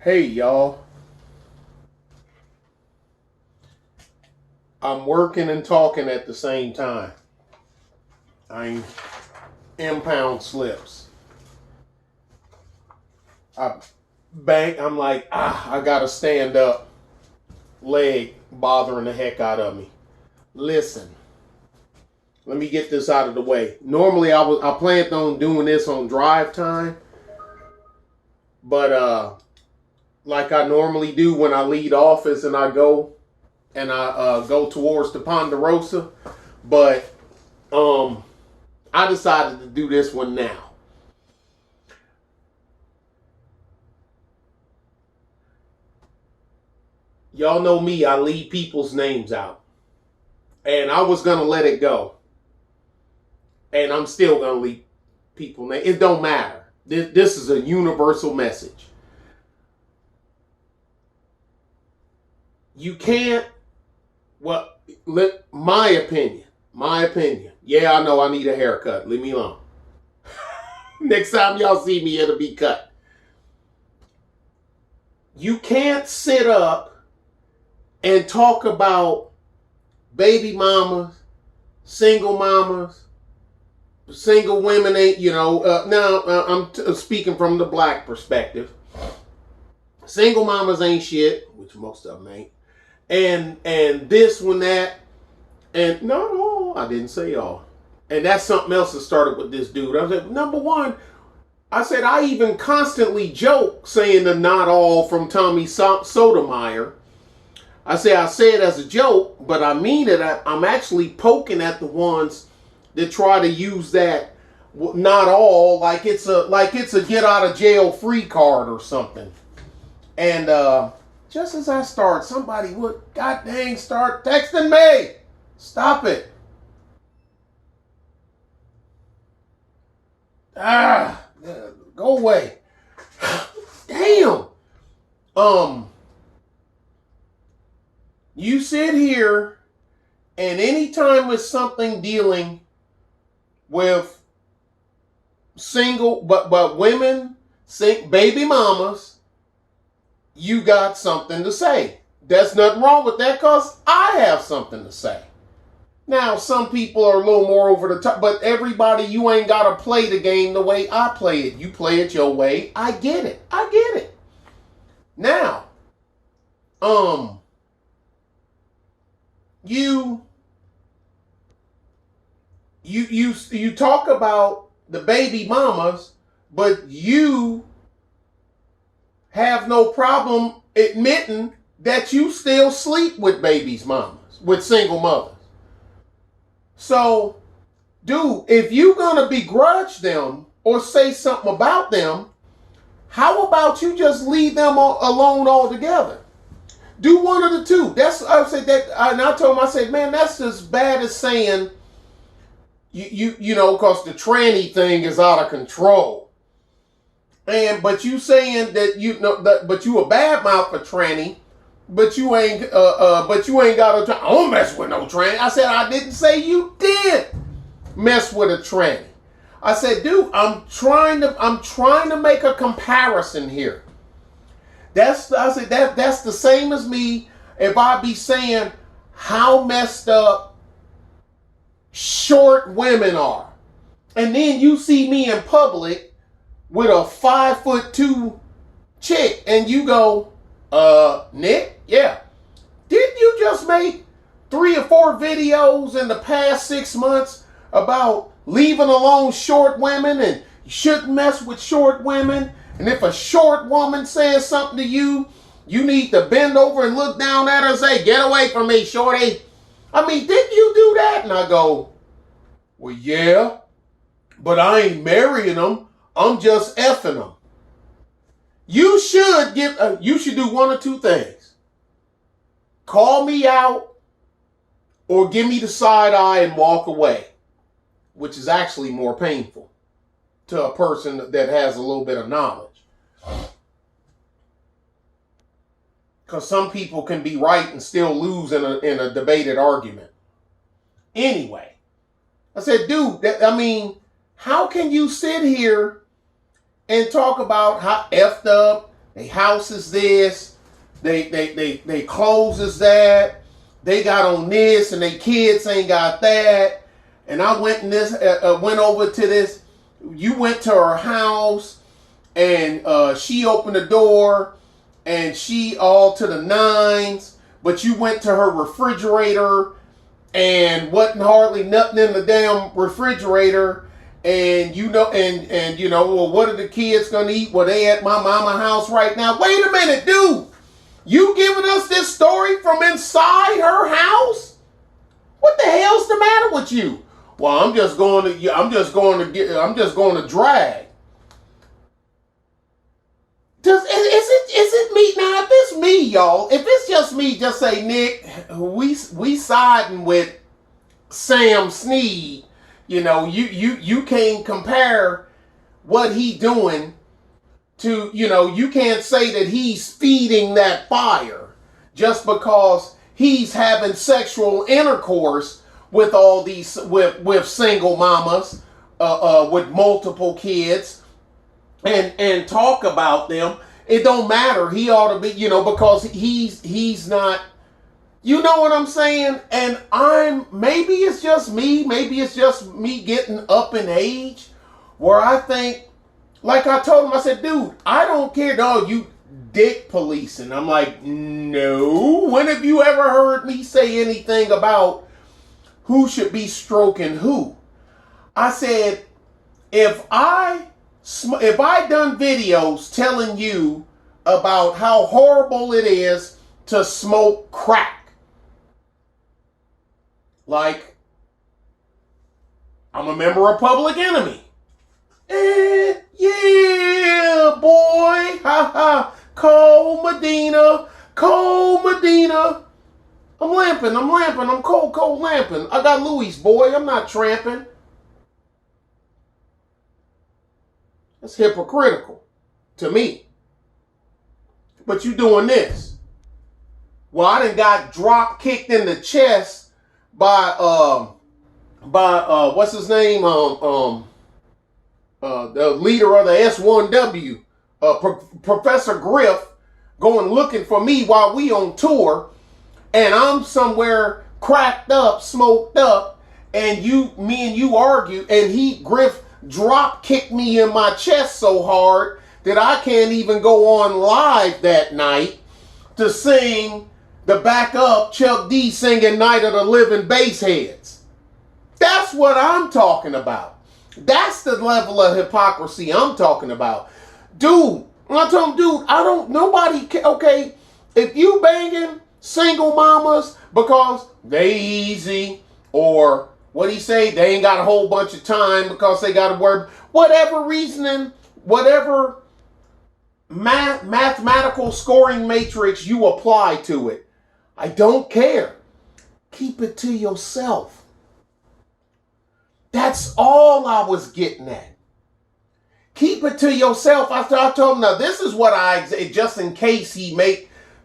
Hey y'all, I'm working and talking at the same time. I'm impound slips. I'm like, I gotta stand up. Leg bothering the heck out of me. Listen, let me get this out of the way. Normally I planned on doing this on drive time, but like I normally do when I leave office and I go towards the Ponderosa, but I decided to do this one now. Y'all know me, I leave people's names out. And I was going to let it go. And I'm still going to leave people's names. It don't matter. This is a universal message. You can't, my opinion. Yeah, I know I need a haircut. Leave me alone. Next time y'all see me, it'll be cut. You can't sit up and talk about baby mamas, single women ain't, now I'm speaking from the black perspective. Single mamas ain't shit, which most of them ain't. And this one, that, and no, I didn't say all. And that's something else that started with this dude. I said, number one, I even constantly joke saying the not all from Tommy Sotomayor. I say it as a joke, but I mean it. I'm actually poking at the ones that try to use that not all like it's a get out of jail free card or something. And just as I start, somebody would god dang start texting me. Stop it. Go away. Damn. You sit here, and anytime with something dealing with single, but women, baby mamas, you got something to say. There's nothing wrong with that because I have something to say. Now, some people are a little more over the top, but everybody, you ain't got to play the game the way I play it. You play it your way. I get it. Now, you talk about the baby mamas, but you have no problem admitting that you still sleep with babies mamas, with single mothers. So, dude, if you're gonna begrudge them or say something about them, how about you just leave them alone altogether? Do one of the two. I said that, and I told him, I said, man, that's as bad as saying, because the tranny thing is out of control. But you saying that but you a bad mouth for tranny, but you ain't got a. I don't mess with no tranny. I said I didn't say you did mess with a tranny. I said, dude, I'm trying to make a comparison here. That's the same as me if I be saying how messed up short women are. And then you see me in public with a 5'2" chick and you go, Nick, yeah. Didn't you just make 3 or 4 videos in the past 6 months about leaving alone short women and you shouldn't mess with short women? And if a short woman says something to you, you need to bend over and look down at her and say, get away from me, shorty. I mean, didn't you do that? And I go, well, yeah, but I ain't marrying them. I'm just effing them. You should do one or two things. Call me out or give me the side eye and walk away, which is actually more painful to a person that has a little bit of knowledge. Because some people can be right and still lose in a debated argument. Anyway, I said, dude, how can you sit here and talk about how effed up They house is this. They clothes is that. They got on this, and they kids ain't got that. And I went went over to this. You went to her house, and she opened the door, and she all to the nines. But you went to her refrigerator, and wasn't hardly nothing in the damn refrigerator. And well, what are the kids gonna eat? Well, they at my mama house right now. Wait a minute, dude. You giving us this story from inside her house? What the hell's the matter with you? Well, I'm just going to drag. Is it me now? If it's me, y'all, if it's just me, just say, Nick, we siding with Sam Sneed. You can't compare what he doing to, you can't say that he's feeding that fire just because he's having sexual intercourse with all these, with single mamas, with multiple kids, and talk about them. It don't matter. He ought to be, because he's not, you know what I'm saying? And maybe it's just me getting up in age where I think, like I told him, I said, dude, I don't care, dog, you dick policing. I'm like, no. When have you ever heard me say anything about who should be stroking who? I said, if I done videos telling you about how horrible it is to smoke crack, like, I'm a member of Public Enemy. Yeah, boy. Ha ha. Cole Medina. I'm lamping. I'm cold lamping. I got Louis, boy. I'm not tramping. That's hypocritical to me. But you doing this. Well, I done got drop kicked in the chest by what's his name? The leader of the S1W, Professor Griff, going looking for me while we on tour, and I'm somewhere cracked up, smoked up, and me and you argue, and Griff drop kicked me in my chest so hard that I can't even go on live that night to sing the backup Chuck D singing Night of the Living Bassheads. That's what I'm talking about. That's the level of hypocrisy I'm talking about. Dude, I told him, dude, okay, if you banging single mamas because they easy, or what he say, they ain't got a whole bunch of time because they got to work, whatever reasoning, whatever mathematical scoring matrix you apply to it, I don't care. Keep it to yourself. That's all I was getting at. Keep it to yourself. I told him, now this is what just in case he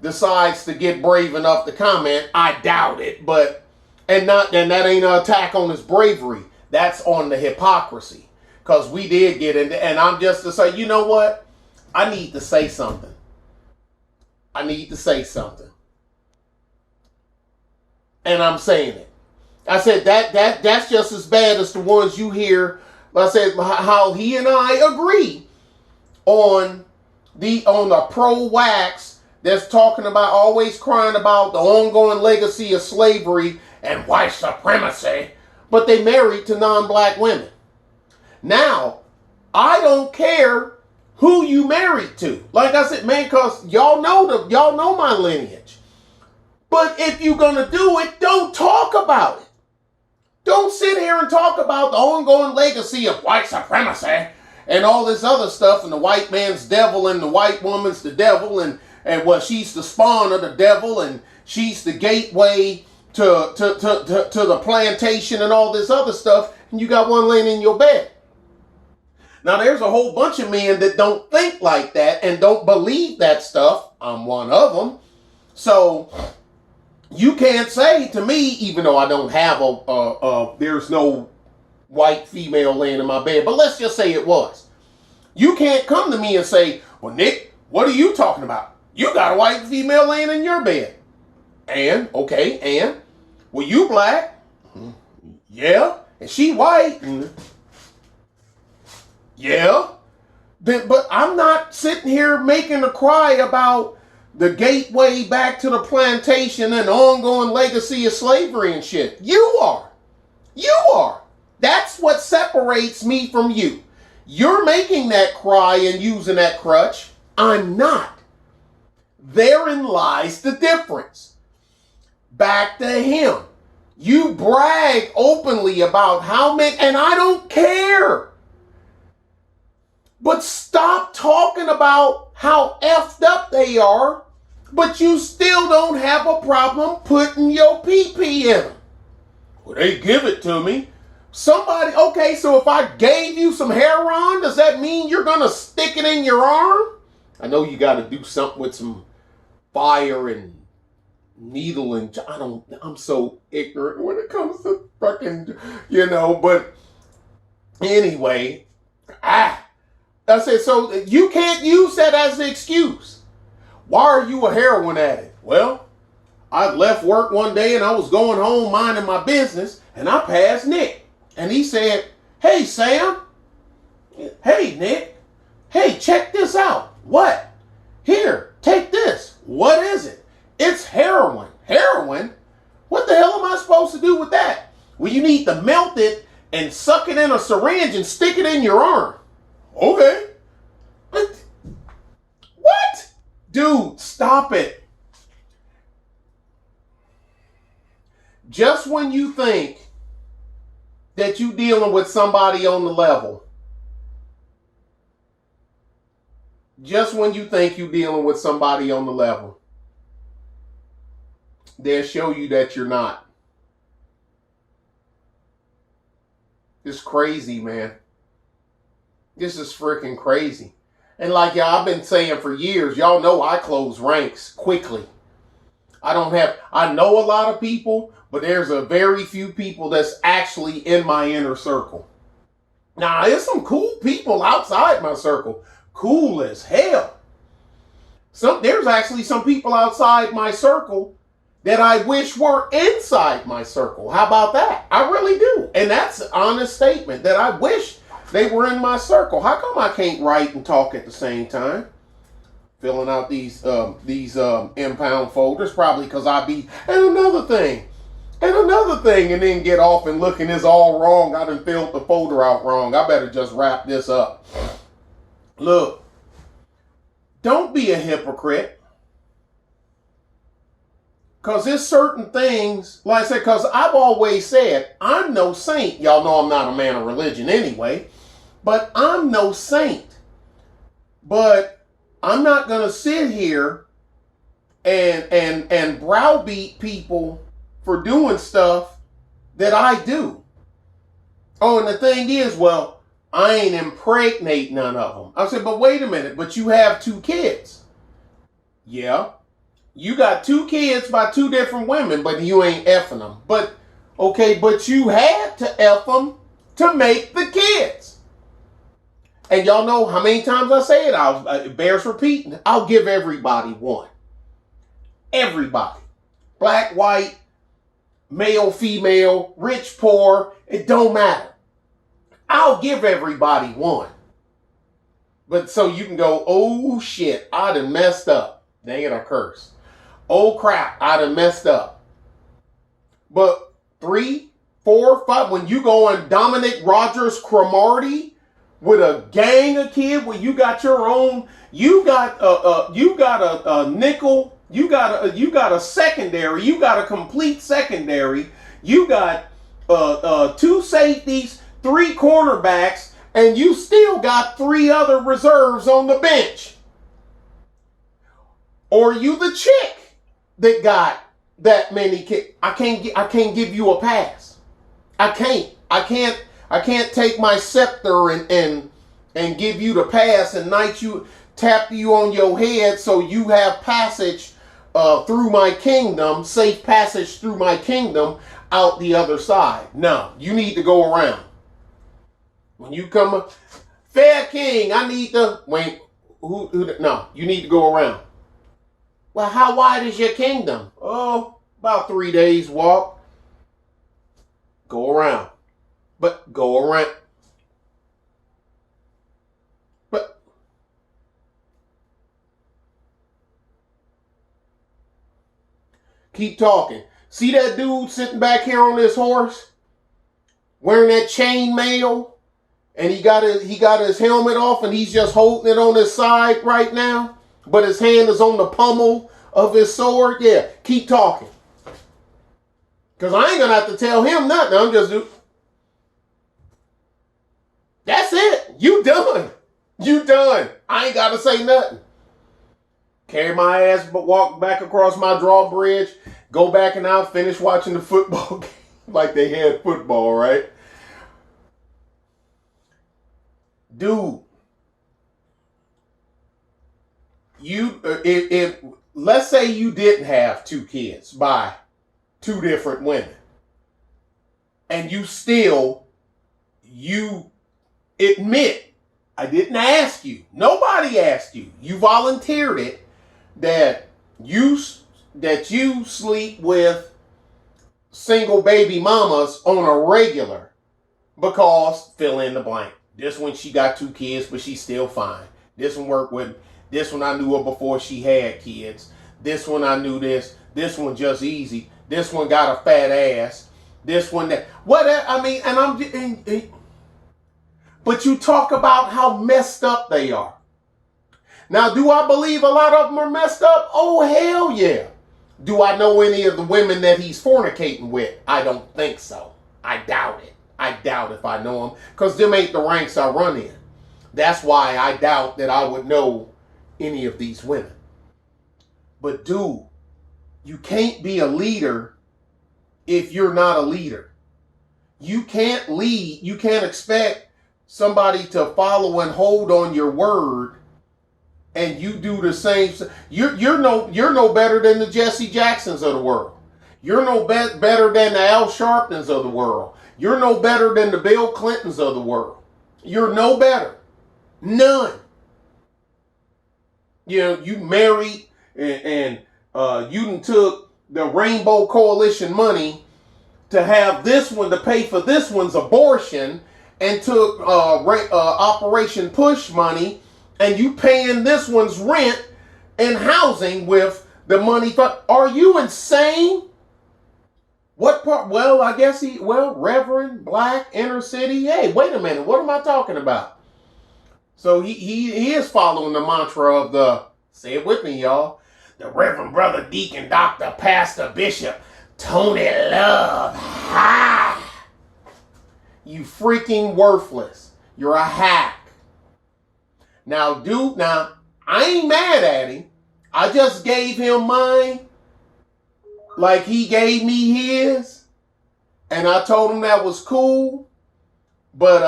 decides to get brave enough to comment, I doubt it, and that ain't an attack on his bravery. That's on the hypocrisy. Because we did get into, and I'm just to say, you know what? I need to say something. And I'm saying it. I said that's just as bad as the ones you hear. I said how he and I agree on the pro-wax that's talking about, always crying about the ongoing legacy of slavery and white supremacy, but they married to non-black women. Now, I don't care who you married to. Like I said, man, because y'all know my lineage. But if you're gonna do it, don't talk about it. Don't sit here and talk about the ongoing legacy of white supremacy and all this other stuff, and the white man's devil and the white woman's the devil, and she's the spawn of the devil, and she's the gateway to the plantation and all this other stuff, and you got one laying in your bed. Now, there's a whole bunch of men that don't think like that and don't believe that stuff. I'm one of them. So you can't say to me, even though I don't have there's no white female laying in my bed, but let's just say it was. You can't come to me and say, well, Nick, What are you talking about? You got a white female laying in your bed. And, okay, and, were you black? Yeah. And she white? Yeah. But I'm not sitting here making a cry about the gateway back to the plantation and ongoing legacy of slavery and shit. You are. You are. That's what separates me from you. You're making that cry and using that crutch. I'm not. Therein lies the difference. Back to him. You brag openly about how many, and I don't care. But stop talking about how effed up they are, but you still don't have a problem putting your pee-pee in them. Well, they give it to me. Somebody, okay, so if I gave you some heroin, does that mean you're going to stick it in your arm? I know you got to do something with some fire and needle and I'm so ignorant when it comes to fucking, but anyway, I said, so you can't use that as an excuse. Why are you a heroin addict? Well, I left work one day and I was going home minding my business and I passed Nick. And he said, hey, Sam. Hey, Nick. Hey, check this out. What? Here, take this. What is it? It's heroin. Heroin? What the hell am I supposed to do with that? Well, you need to melt it and suck it in a syringe and stick it in your arm. Okay. What? Dude, stop it. Just when you think that you dealing with somebody on the level, just when you think you dealing with somebody on the level, they'll show you that you're not. It's crazy, man. This is freaking crazy. And like y'all, I've been saying for years, y'all know I close ranks quickly. I know a lot of people, but there's a very few people that's actually in my inner circle. Now, there's some cool people outside my circle. Cool as hell. There's actually some people outside my circle that I wish were inside my circle. How about that? I really do. And that's an honest statement that I wish they were in my circle. How come I can't write and talk at the same time? Filling out these impound folders, probably because I be, and another thing, and then get off and looking, it's all wrong. I done filled the folder out wrong. I better just wrap this up. Look, don't be a hypocrite. Because there's certain things, like I said, because I've always said, I'm no saint. Y'all know I'm not a man of religion anyway, but I'm no saint. But I'm not going to sit here and browbeat people for doing stuff that I do. Oh, and the thing is, well, I ain't impregnate none of them. I said, but wait a minute, but you have 2 kids. Yeah. You got 2 kids by 2 different women, but you ain't effing them. But, okay, but you had to eff them to make the kids. And y'all know how many times I say it. It bears repeating. I'll give everybody one. Everybody. Black, white, male, female, rich, poor. It don't matter. I'll give everybody one. But so you can go, oh shit, I done messed up. Dang it, I curse. Oh crap, I done messed up. But 3, 4, 5, when you go on Dominic Rogers Cromartie with a gang of kids, where you got your own, you got a nickel, you got a secondary, you got a complete secondary, you got 2 safeties, 3 cornerbacks, and you still got 3 other reserves on the bench. Or you the chick that got that many kids. I can't give you a pass. I can't take my scepter and give you the pass and tap you on your head so you have passage through my kingdom, safe passage through my kingdom out the other side. No, you need to go around. When you come, fair king, I need to, wait, No, you need to go around. Well, how wide is your kingdom? Oh, about 3 days walk. Go around. But go around. But keep talking. See that dude sitting back here on this horse? Wearing that chain mail? And he got his helmet off and he's just holding it on his side right now. But his hand is on the pommel of his sword. Yeah, keep talking. Because I ain't going to have to tell him nothing. I'm just do. That's it. You done. You done. I ain't got to say nothing. Carry my ass, but walk back across my drawbridge. Go back and out, finish watching the football game. Like they had football, right? Dude, if let's say you didn't have 2 kids by 2 different women, and you admit, I didn't ask you, nobody asked you, you volunteered it, that you sleep with single baby mamas on a regular because fill in the blank. This one, she got 2 kids, but she's still fine. This one worked with me. This one, I knew her before she had kids. This one, I knew this. This one, just easy. This one got a fat ass. This one, that. What? I mean, but you talk about how messed up they are. Now, do I believe a lot of them are messed up? Oh, hell yeah. Do I know any of the women that he's fornicating with? I don't think so. I doubt it. I doubt if I know them, because them ain't the ranks I run in. That's why I doubt that I would know any of these women. But dude, you can't be a leader if you're not a leader. You can't lead. You can't expect somebody to follow and hold on your word, and you do the same. You're no better than the Jesse Jacksons of the world. You're no better than the Al Sharptons of the world. You're no better than the Bill Clintons of the world. You're no better. None. You know, you married and you done took the Rainbow Coalition money to have this one to pay for this one's abortion, and took Operation Push money, and you paying this one's rent and housing with the money. Are you insane? What part? Well, I guess Reverend, Black, Inner City. Hey, wait a minute. What am I talking about? So he is following the mantra of the, say it with me, y'all, the Reverend Brother Deacon Dr. Pastor Bishop Tony Love. Ha! You freaking worthless. You're a hack. Now, dude, I ain't mad at him. I just gave him mine like he gave me his, and I told him that was cool. But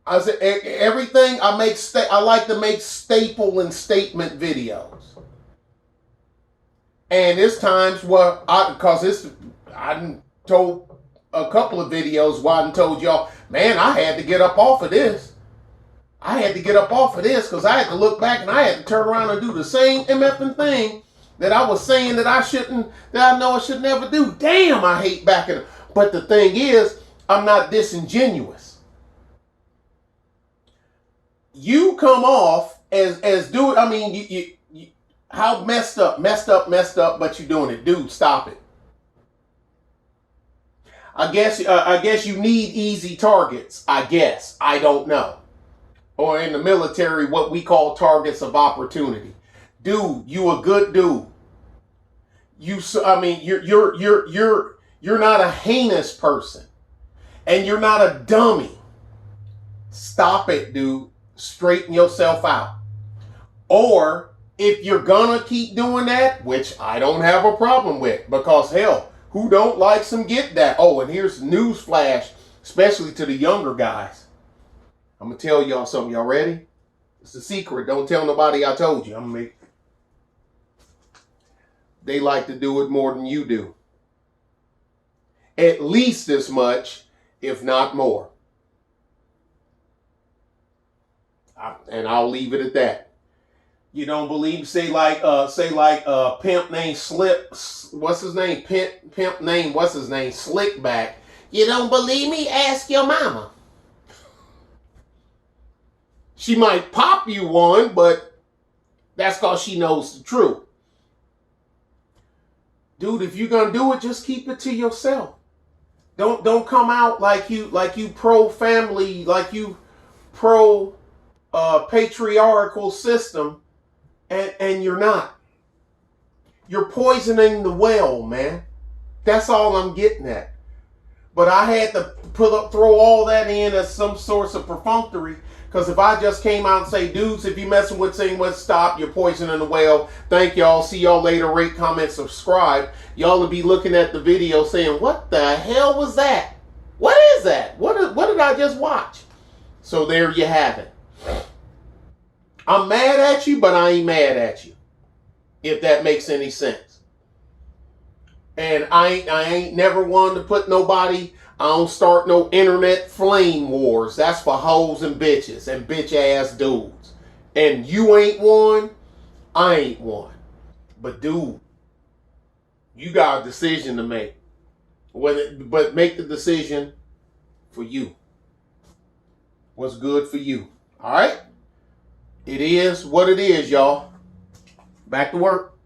I said everything I make. I like to make staple and statement videos, and there's times where I done told a couple of videos where I done told y'all, man, I had to get up off of this. I had to get up off of this because I had to look back and I had to turn around and do the same MFing thing that I was saying that I know I should never do. Damn, I hate backing. But the thing is, I'm not disingenuous. You come off as dude. I mean, you how messed up, but you're doing it, dude. Stop it. I guess you need easy targets. I guess I don't know. Or in the military, what we call targets of opportunity. Dude, you a good dude. You're not a heinous person, and you're not a dummy. Stop it, dude. Straighten yourself out. Or if you're gonna keep doing that, which I don't have a problem with, because hell, who don't like some get that? Oh, and here's news flash, especially to the younger guys. I'm gonna tell y'all something. Y'all ready? It's a secret. Don't tell nobody I told you. They like to do it more than you do. At least as much, if not more. And I'll leave it at that. You don't believe? Say like pimp named Slip. What's his name? Pimp name. What's his name? Slickback. You don't believe me? Ask your mama. She might pop you one, but that's because she knows the truth. Dude, if you're gonna do it, just keep it to yourself. Don't come out like you pro family, like you pro patriarchal system, and you're not. You're poisoning the well, man. That's all I'm getting at. But I had to throw all that in as some source of perfunctory, because if I just came out and say, dudes, if you messing with saying what, stop, you're poisoning the well. Thank y'all. See y'all later. Rate, comment, subscribe. Y'all will be looking at the video saying, what the hell was that? What is that? What did I just watch? So there you have it. I'm mad at you, but I ain't mad at you, if that makes any sense. And I ain't never wanted to put nobody. I don't start no internet flame wars. That's for hoes and bitches and bitch ass dudes. And you ain't one, I ain't one. But dude, you got a decision to make. But make the decision for you. What's good for you. All right? It is what it is, y'all. Back to work.